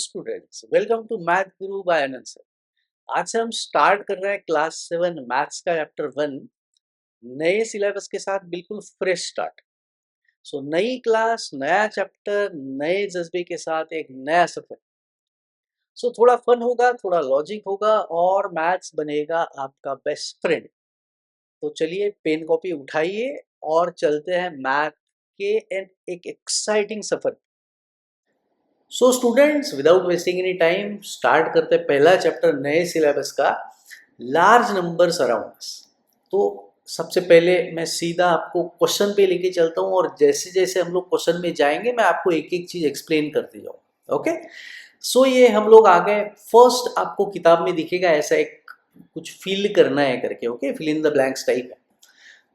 Students, welcome to math Guru bye Anand sir. आज से हम स्टार्ट कर रहे हैं क्लास 7 मैथ्स का चैप्टर 1 नए सिलेबस के साथ, बिल्कुल फ्रेश स्टार्ट। सो नई क्लास, नया चैप्टर, नए जज्बे के साथ एक नया सफर। सो थोड़ा फन होगा, थोड़ा लॉजिक होगा और मैथ्स बनेगा आपका बेस्ट फ्रेंड। तो चलिए पेन कॉपी उठाइए और चलते हैं मैथ के एक एक्साइटिंग सफर। So students, without wasting any time start करते हैं पहला चैप्टर नए सिलेबस का, लार्ज नंबर्स अराउंड। तो सबसे पहले मैं सीधा आपको क्वेश्चन पे लेके चलता हूँ और जैसे जैसे हम लोग क्वेश्चन में जाएंगे मैं आपको एक एक चीज एक्सप्लेन करते जाऊँ। ओके, सो ये हम लोग आ गए। फर्स्ट आपको किताब में दिखेगा ऐसा एक कुछ फिल करना है करके, okay, fill in the blanks type है।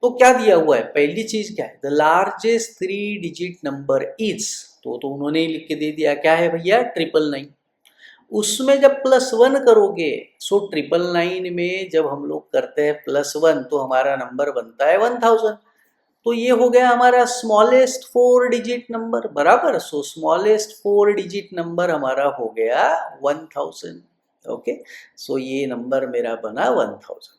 तो क्या दिया हुआ है, पहली चीज क्या है, the largest 3 digit number is. तो उन्होंने ही लिख के दे दिया, क्या है भैया, 999। उसमें जब +1 करोगे, सो 999 में जब हम लोग करते हैं +1 तो हमारा नंबर बनता है 1000। तो ये हो गया हमारा स्मॉलेस्ट 4 डिजिट नंबर, बराबर। सो स्मॉलेस्ट 4 डिजिट नंबर हमारा हो गया 1000। ओके, सो ये नंबर मेरा बना 1000।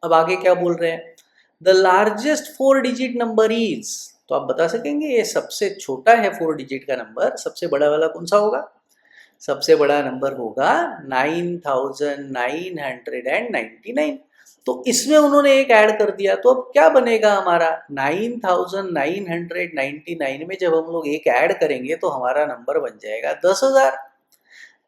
अब आगे क्या बोल रहे हैं, the largest 4 digit number is. तो आप बता सकेंगे ये सबसे छोटा है 4 डिजिट का नंबर, सबसे बड़ा वाला कौन सा होगा? सबसे बड़ा नंबर होगा 9999। तो इसमें उन्होंने एक ऐड कर दिया, तो अब क्या बनेगा हमारा 9999 में जब हम लोग एक ऐड करेंगे तो हमारा नंबर बन जाएगा 10,000।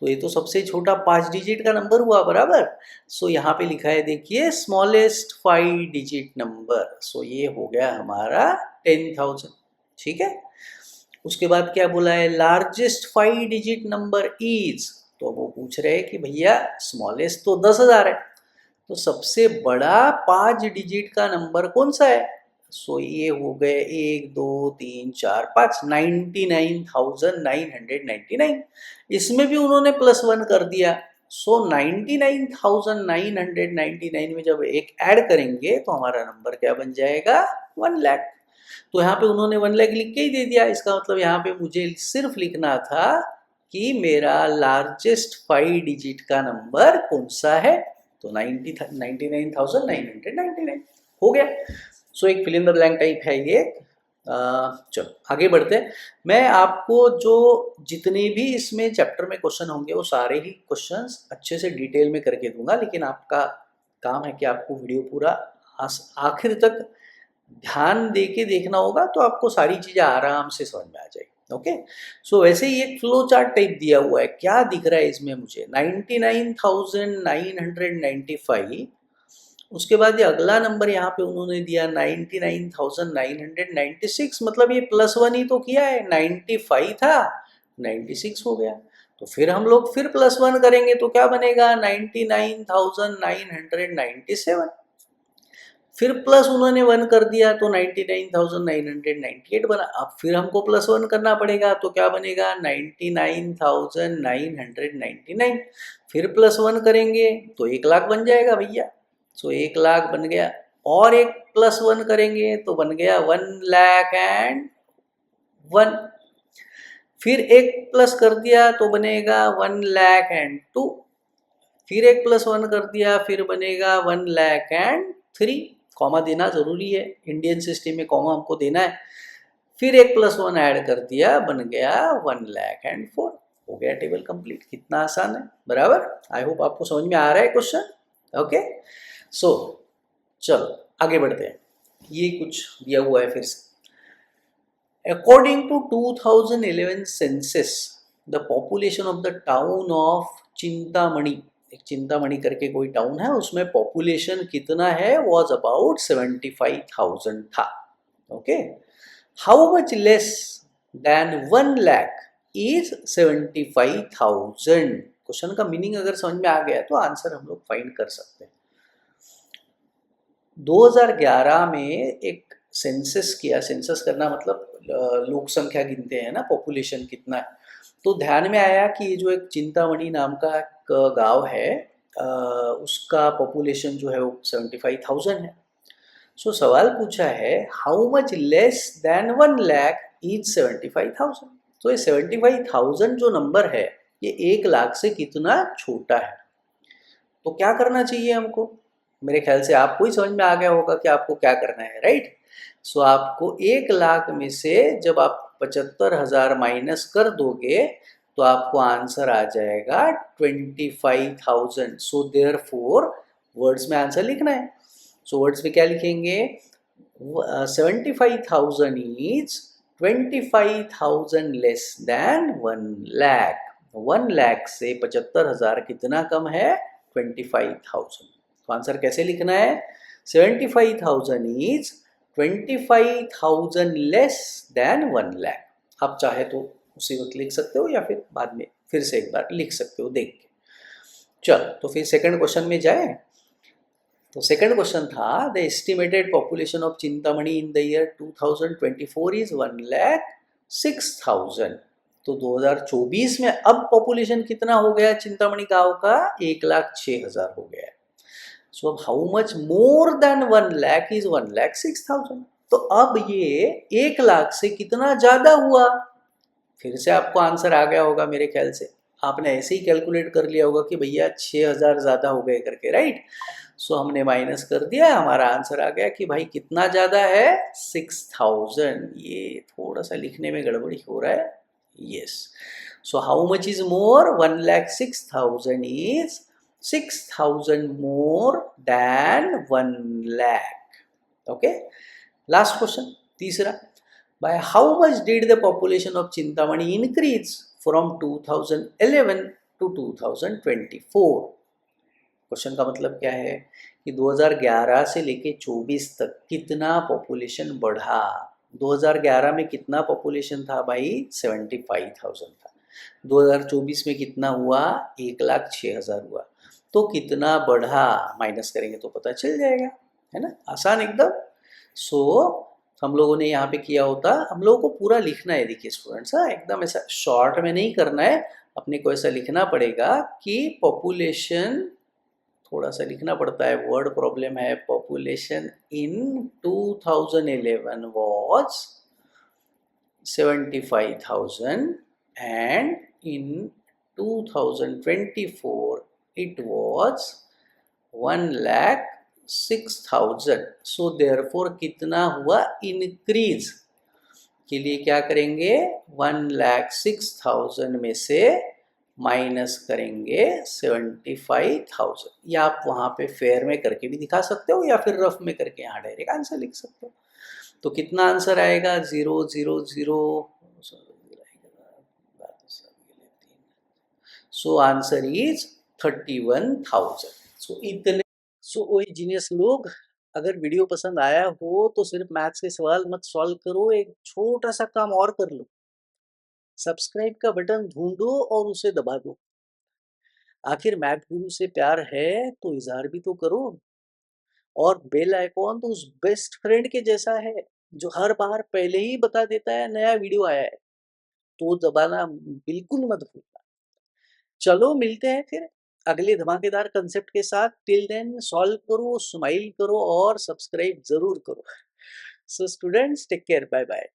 तो ये तो सबसे छोटा 5 डिजिट का नंबर हुआ, बराबर। सो यहाँ पे लिखा है, देखिए, स्मॉलेस्ट 5 डिजिट नंबर। सो ये हो गया हमारा 10,000। ठीक है, उसके बाद क्या बोला है, लार्जेस्ट 5 डिजिट नंबर इज। तो वो पूछ रहे हैं कि भैया स्मॉलेस्ट तो 10,000 है, तो सबसे बड़ा 5 डिजिट का नंबर कौन सा है? सो ये हो गए 1 2 3 4 5, 99,999। इसमें भी उन्होंने +1 कर दिया। सो 99,999 में जब एक ऐड करेंगे तो हमारा नंबर क्या बन जाएगा, 1,00,000। तो यहाँ पे उन्होंने 1,00,000 लिख के ही दे दिया। इसका मतलब यहाँ पे मुझे सिर्फ लिखना था कि मेरा लार्जेस्ट 5 डिजिट का नंबर कौन सा है, तो 99,999 हो गया। सो एक fill in the blank type है ये। चलो आगे बढ़ते हैं। मैं आपको जो जितने भी इसमें चैप्टर में क्वेश्चन होंगे वो सारे ही क्वेश्चंस अच्छे से डिटेल में करके दूंगा, लेकिन आपका काम है कि आपको वीडियो पूरा आखिर तक ध्यान दे के देखना होगा, तो आपको सारी चीज़ें आराम से समझ में आ जाएगी। ओके, सो वैसे ही एक फ्लो चार्ट टाइप दिया हुआ है, क्या दिख रहा है इसमें मुझे, 99,995। उसके बाद ये अगला नंबर यहाँ पे उन्होंने दिया 99,996, मतलब ये +1 ही तो किया है, 95 था 96 हो गया। तो फिर हम लोग फिर +1 करेंगे तो क्या बनेगा, 99,997। फिर प्लस उन्होंने 1 कर दिया तो 99,998 बना। अब फिर हमको +1 करना पड़ेगा तो क्या बनेगा, 99,999। फिर +1 करेंगे तो 1,00,000 बन जाएगा भैया। सो 1,00,000 बन गया, और एक +1 करेंगे तो बन गया 1,00,001। फिर एक प्लस कर दिया तो बनेगा 1,00,002। फिर एक +1 कर दिया फिर बनेगा 1,00,003। कॉमा देना जरूरी है, इंडियन सिस्टम में कॉमा हमको देना है। फिर एक +1 ऐड कर दिया, बन गया 1,00,004। हो गया टेबल कंप्लीट। कितना आसान है, बराबर। आई होप आपको समझ में आ रहा है क्वेश्चन। ओके, सो चलो आगे बढ़ते हैं। ये कुछ दिया हुआ है फिर से, according to 2011 census the population of the town of Chintamani. एक चिंतामणि करके कोई टाउन है, उसमें पॉपुलेशन कितना है, वॉज अबाउट 75,000 था। Okay, how much less than 1,00,000 is 75,000। Question का मीनिंग अगर समझ में आ गया तो आंसर हम लोग फाइंड कर सकते हैं। 2011 में एक सेंसस किया, सेंसस करना मतलब लोक संख्या गिनते हैं ना, पॉपुलेशन कितना है। तो ध्यान में आया कि ये जो एक चिंतामणि नाम का एक गांव है, उसका पॉपुलेशन जो है वो 75,000 है। सो सवाल पूछा है, how much less than 1,00,000 is 75,000। तो ये 75,000 जो नंबर है ये 1 लाख से कितना छोटा है। तो क्या करना चाहिए हमको? मेरे ख्याल से आपको ही समझ में आ गया होगा कि आपको क्या करना है, राइट? सो आपको 1 लाख में से जब आप 75,000 माइनस कर दोगे तो आपको आंसर आ जाएगा 25,000। सो देयरफॉर वर्ड्स में आंसर लिखना है। सो वर्ड्स में क्या लिखेंगे? 75,000 is 25,000 less than 1 lakh. 1 lakh से 75,000 कितना कम है? 25,000। तो आंसर कैसे लिखना है? 75,000 इज 25,000 लेस देन 1 लाख। आप चाहे तो उसी वक्त लिख सकते हो या फिर बाद में फिर से एक बार लिख सकते हो देख के। चलो तो फिर सेकंड क्वेश्चन में जाए। तो सेकंड क्वेश्चन था the estimated population of Chintamani in the year 2024 is 1,06,000। तो 2024 में अब पॉपुलेशन कितना हो गया चिंतामणि गांव का? 1,06,000 हो गया। सो अब how much more than 1 lakh is 1,06,000। तो अब ये 1 लाख से कितना ज्यादा हुआ? फिर से आपको आंसर आ गया होगा मेरे ख्याल से। आपने ऐसे ही कैलकुलेट कर लिया होगा कि भैया 6,000 ज़्यादा हो गए करके, राइट? सो हमने माइनस कर दिया, हमारा आंसर आ गया कि भाई कितना ज़्यादा है? 6,000। ये थोड़ा सा लिखने में गड़बड़ी हो रहा है। Yes. So how much is more? 1,06,000 is 6,000 more than 1 lakh. Okay, last question तीसरा। By how much did the population of Chintamani increase from 2011 to 2024? Question का मतलब क्या है कि 2011 से लेके 24 तक कितना पॉपुलेशन बढ़ा? 2011 में कितना पॉपुलेशन था भाई? 75,000 था। 2024 में कितना हुआ? 1,06,000 हुआ। तो कितना बढ़ा माइनस करेंगे तो पता चल जाएगा, है ना? आसान एकदम। सो हम लोगों ने यहाँ पे किया होता, हम लोगों को पूरा लिखना है। देखिए स्टूडेंट्स, हाँ एकदम ऐसा शॉर्ट में नहीं करना है, अपने को ऐसा लिखना पड़ेगा कि पॉपुलेशन, थोड़ा सा लिखना पड़ता है, वर्ड प्रॉब्लम है। Population in 2011 was 75,000 and in 2024 it was 1,06,000। So therefore कितना हुआ? इंक्रीज के लिए क्या करेंगे? 1,06,000 में से माइनस करेंगे 75,000। या आप वहाँ पे फेयर में करके भी दिखा सकते हो या फिर रफ में करके यहाँ डायरेक्ट आंसर लिख सकते हो। तो कितना आंसर आएगा? 000। So answer is 31,000। सो इतने। सो वही जीनियस लोग, अगर वीडियो पसंद आया हो तो सिर्फ मैथ्स के सवाल मत सॉल्व करो, एक छोटा सा काम और कर लो। सब्सक्राइब का बटन ढूंढो और उसे दबा दो। आखिर मैथ गुरु से प्यार है तो इजहार भी तो करो। और बेल आइकॉन तो उस बेस्ट फ्रेंड के जैसा है जो हर बार पहले ही बता देता है नया वीडियो आया है, तो दबाना बिल्कुल मत भूलना। चलो मिलते हैं फिर अगले धमाकेदार कंसेप्ट के साथ। टिल देन सॉल्व करो, स्माइल करो और सब्सक्राइब जरूर करो। So students, take care, bye bye.